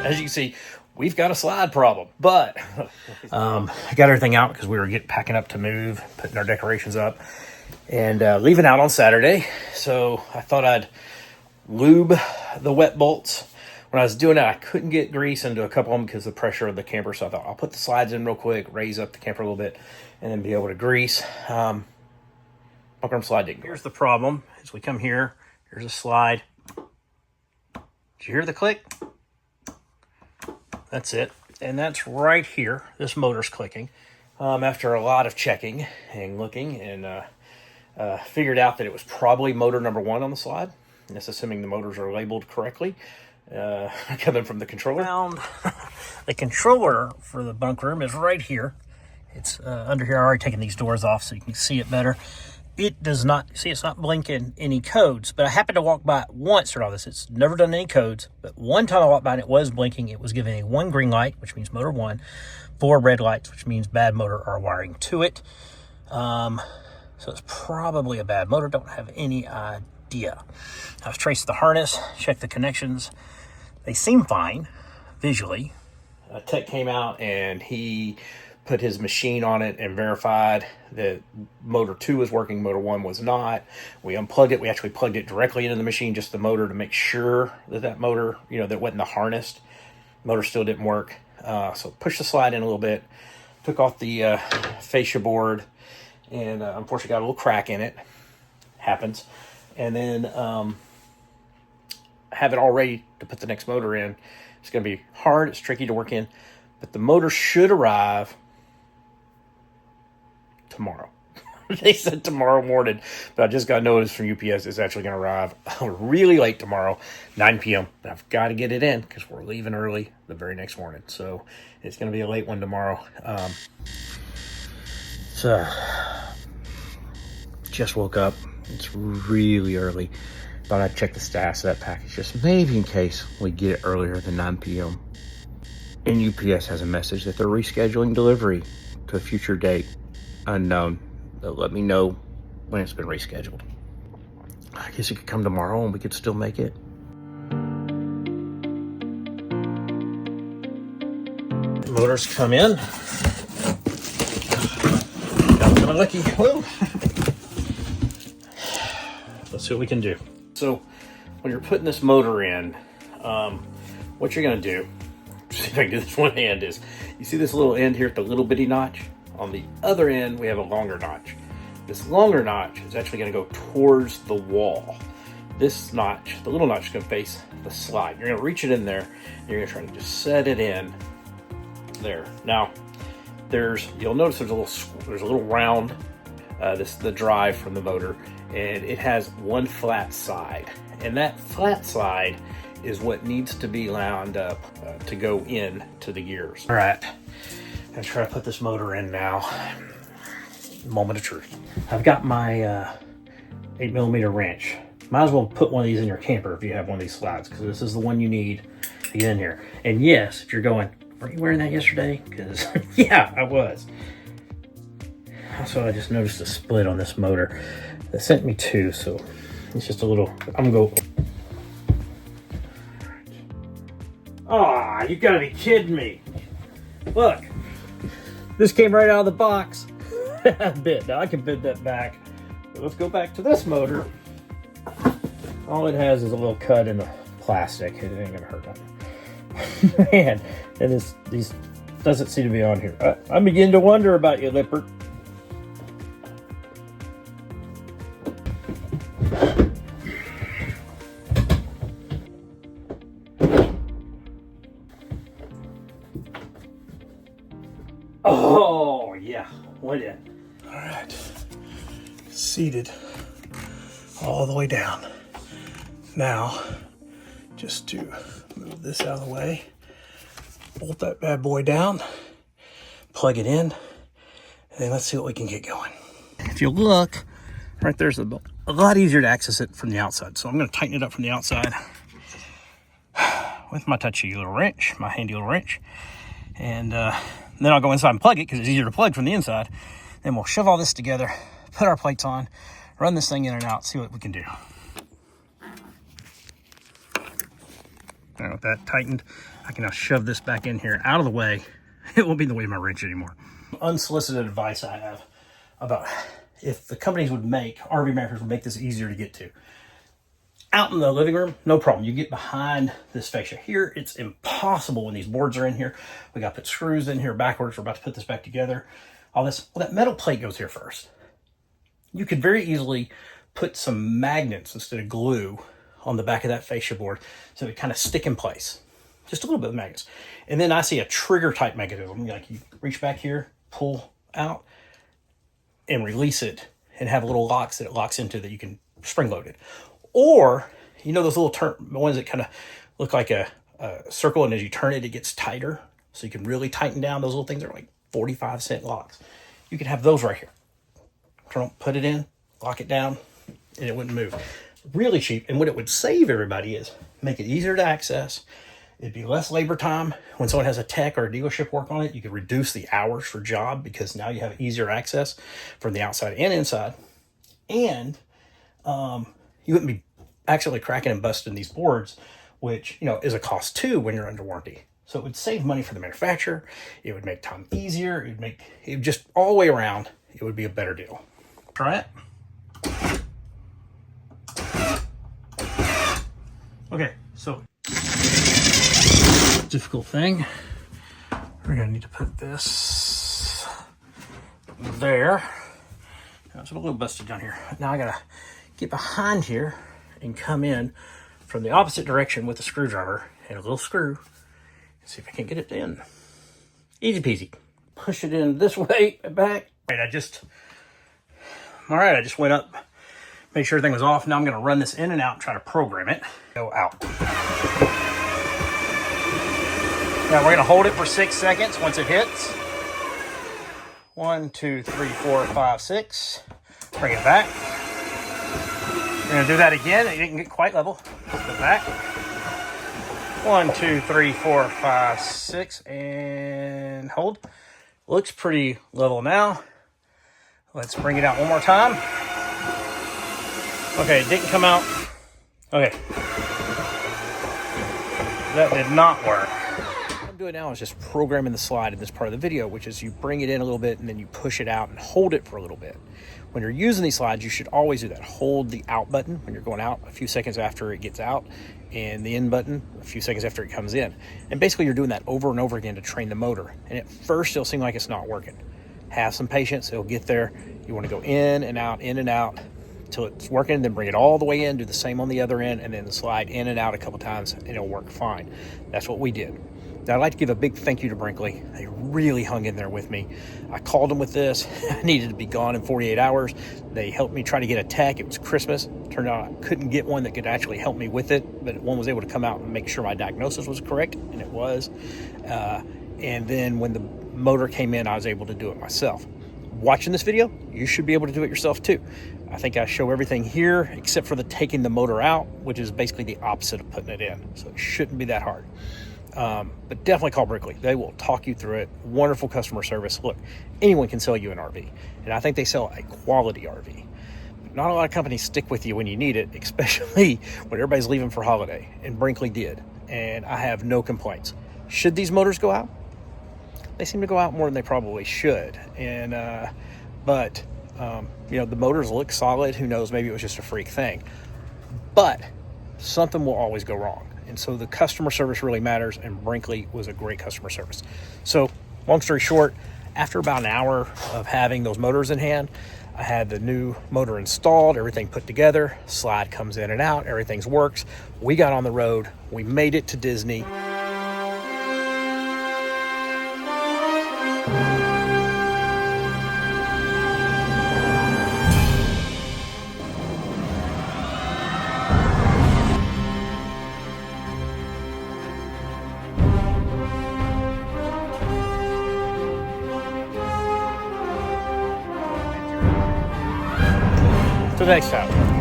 as you can see, we've got a slide problem. But I got everything out because we were packing up to move, putting our decorations up, and leaving out on Saturday. So I thought I'd lube the wet bolts. When I was doing it, I couldn't get grease into a couple of them because of the pressure of the camper. So I thought I'll put the slides in real quick, raise up the camper a little bit, and then be able to grease. Buckram slide didn't go. Here's the problem. As we come here, here's a slide. Did you hear the click? That's it. And that's right here. This motor's clicking. After a lot of checking and looking, and figured out that it was probably motor number 1 on the slide. And that's assuming the motors are labeled correctly. Coming from the controller. The controller for the bunk room is right here. It's under here. I've already taken these doors off so you can see it better. It does not, see, it's not blinking any codes, but I happened to walk by it once through all this. It's never done any codes, but one time I walked by and it was blinking. It was giving a 1 green light, which means motor 1, 4 red lights, which means bad motor or wiring to it. So it's probably a bad motor. Don't have any idea. I've traced the harness, checked the connections. They seem fine visually. A tech came out and he put his machine on it and verified that motor 2 was working, motor 1 was not. We unplugged it. We actually plugged it directly into the machine, just the motor, to make sure that that motor, you know, that wasn't the harnessed. Motor still didn't work. So pushed the slide in a little bit, took off the fascia board, and unfortunately got a little crack in it. Happens. And then have it all ready to put the next motor in. It's going to be hard. It's tricky to work in. But the motor should arrive tomorrow. They said tomorrow morning, but I just got notice from UPS it's actually going to arrive really late tomorrow, 9 p.m. But I've got to get it in because we're leaving early the very next morning. So it's going to be a late one tomorrow. So just woke up. It's really early. Thought I'd check the status of that package just maybe in case we get it earlier than 9 p.m. And UPS has a message that they're rescheduling delivery to a future date unknown. They'll let me know when it's been rescheduled. I guess it could come tomorrow and we could still make it. The motors come in. Got kind of lucky. Whoa. Let's see what we can do. So when you're putting this motor in, what you're going to do, see if I can do this one hand, is you see this little end here at the little bitty notch? On the other end, we have a longer notch. This longer notch is actually going to go towards the wall. This notch, the little notch, is going to face the slide. You're going to reach it in there, and you're going to try to just set it in there. Now, you'll notice there's a little round, this is the drive from the motor, and it has one flat side. And that flat side is what needs to be lined up to go in to the gears. All right. I'm gonna try to put this motor in now. Moment of truth. I've got my 8mm wrench. Might as well put one of these in your camper if you have one of these slides, because this is the one you need to get in here. And yes, if you're going, were you wearing that yesterday? Because yeah, I was. Also, I just noticed a split on this motor. They sent me 2, so it's just a little, I'm gonna go. Ah, you gotta be kidding me. Look. This came right out of the box. Bit. Now I can bend that back. But let's go back to this motor. All it has is a little cut in the plastic. It ain't gonna hurt nothing. Man, and these doesn't seem to be on here. I begin to wonder about you, Lippert. Oh, yeah, went in. All right, seated all the way down. Now, just to move this out of the way, bolt that bad boy down, plug it in, and then let's see what we can get going. If you look, right there's a lot easier to access it from the outside. So I'm gonna tighten it up from the outside with my touchy little wrench, my handy little wrench. And then I'll go inside and plug it because it's easier to plug from the inside. Then we'll shove all this together, put our plates on, run this thing in and out, see what we can do. want that tightened. I can now shove this back in here out of the way. It won't be in the way of my wrench anymore. Unsolicited advice I have about if the companies would make, RV manufacturers would make this easier to get to. Out in the living room, no problem. You get behind this fascia. Here, it's impossible when these boards are in here. We got to put screws in here backwards. We're about to put this back together. All this, well, that metal plate goes here first. You could very easily put some magnets instead of glue on the back of that fascia board so it kind of stick in place. Just a little bit of magnets. And then I see a trigger type mechanism. Like you reach back here, pull out, and release it, and have little locks that it locks into that you can spring load it. Or, you know those little ones that kind of look like a circle, and as you turn it, it gets tighter. So you can really tighten down. Those little things are like 45-cent locks. You can have those right here. Put it in, lock it down, and it wouldn't move. Really cheap. And what it would save everybody is make it easier to access. It'd be less labor time. When someone has a tech or a dealership work on it, you could reduce the hours for job because now you have easier access from the outside and inside. And you wouldn't be accidentally cracking and busting these boards, which, you know, is a cost too when you're under warranty. So it would save money for the manufacturer. It would make time easier. It would just all the way around, it would be a better deal. Try it. Okay, so difficult thing. We're gonna need to put this there. Now it's a little busted down here. Now I gotta get behind here and come in from the opposite direction with a screwdriver and a little screw and see if I can get it in. Easy peasy. Push it in this way and back. All right, I just went up, made sure everything was off. Now I'm gonna run this in and out and try to program it. Go out. Now we're gonna hold it for 6 seconds once it hits. 1, 2, 3, 4, 5, 6. Bring it back. We're gonna do that again. It didn't get quite level. Put it back. 1, 2, 3, 4, 5, 6, and hold. Looks pretty level now. Let's bring it out one more time. Okay, it didn't come out. Okay. That did not work. What I'm doing now is just programming the slide in this part of the video, which is you bring it in a little bit and then you push it out and hold it for a little bit. When you're using these slides, you should always do that. Hold the out button when you're going out a few seconds after it gets out, and the in button a few seconds after it comes in. And basically you're doing that over and over again to train the motor. And at first it'll seem like it's not working. Have some patience, it'll get there. You want to go in and out until it's working, then bring it all the way in, do the same on the other end, and then slide in and out a couple times and it'll work fine. That's what we did. Now, I'd like to give a big thank you to Brinkley. They really hung in there with me. I called them with this. I needed to be gone in 48 hours. They helped me try to get a tech. It was Christmas. Turned out I couldn't get one that could actually help me with it, but one was able to come out and make sure my diagnosis was correct, and it was. And then when the motor came in, I was able to do it myself. Watching this video, you should be able to do it yourself too. I think I show everything here except for the taking the motor out, which is basically the opposite of putting it in. So it shouldn't be that hard. But definitely call Brinkley. They will talk you through it. Wonderful customer service. Look, anyone can sell you an RV, and I think they sell a quality RV. But not a lot of companies stick with you when you need it, especially when everybody's leaving for holiday, and Brinkley did. And I have no complaints. Should these motors go out? They seem to go out more than they probably should. And you know, the motors look solid. Who knows? Maybe it was just a freak thing. But something will always go wrong. And so the customer service really matters, and Brinkley was a great customer service. So long story short, after about an hour of having those motors in hand, I had the new motor installed, everything put together, slide comes in and out, everything works. We got on the road. We made it to Disney. Till next time.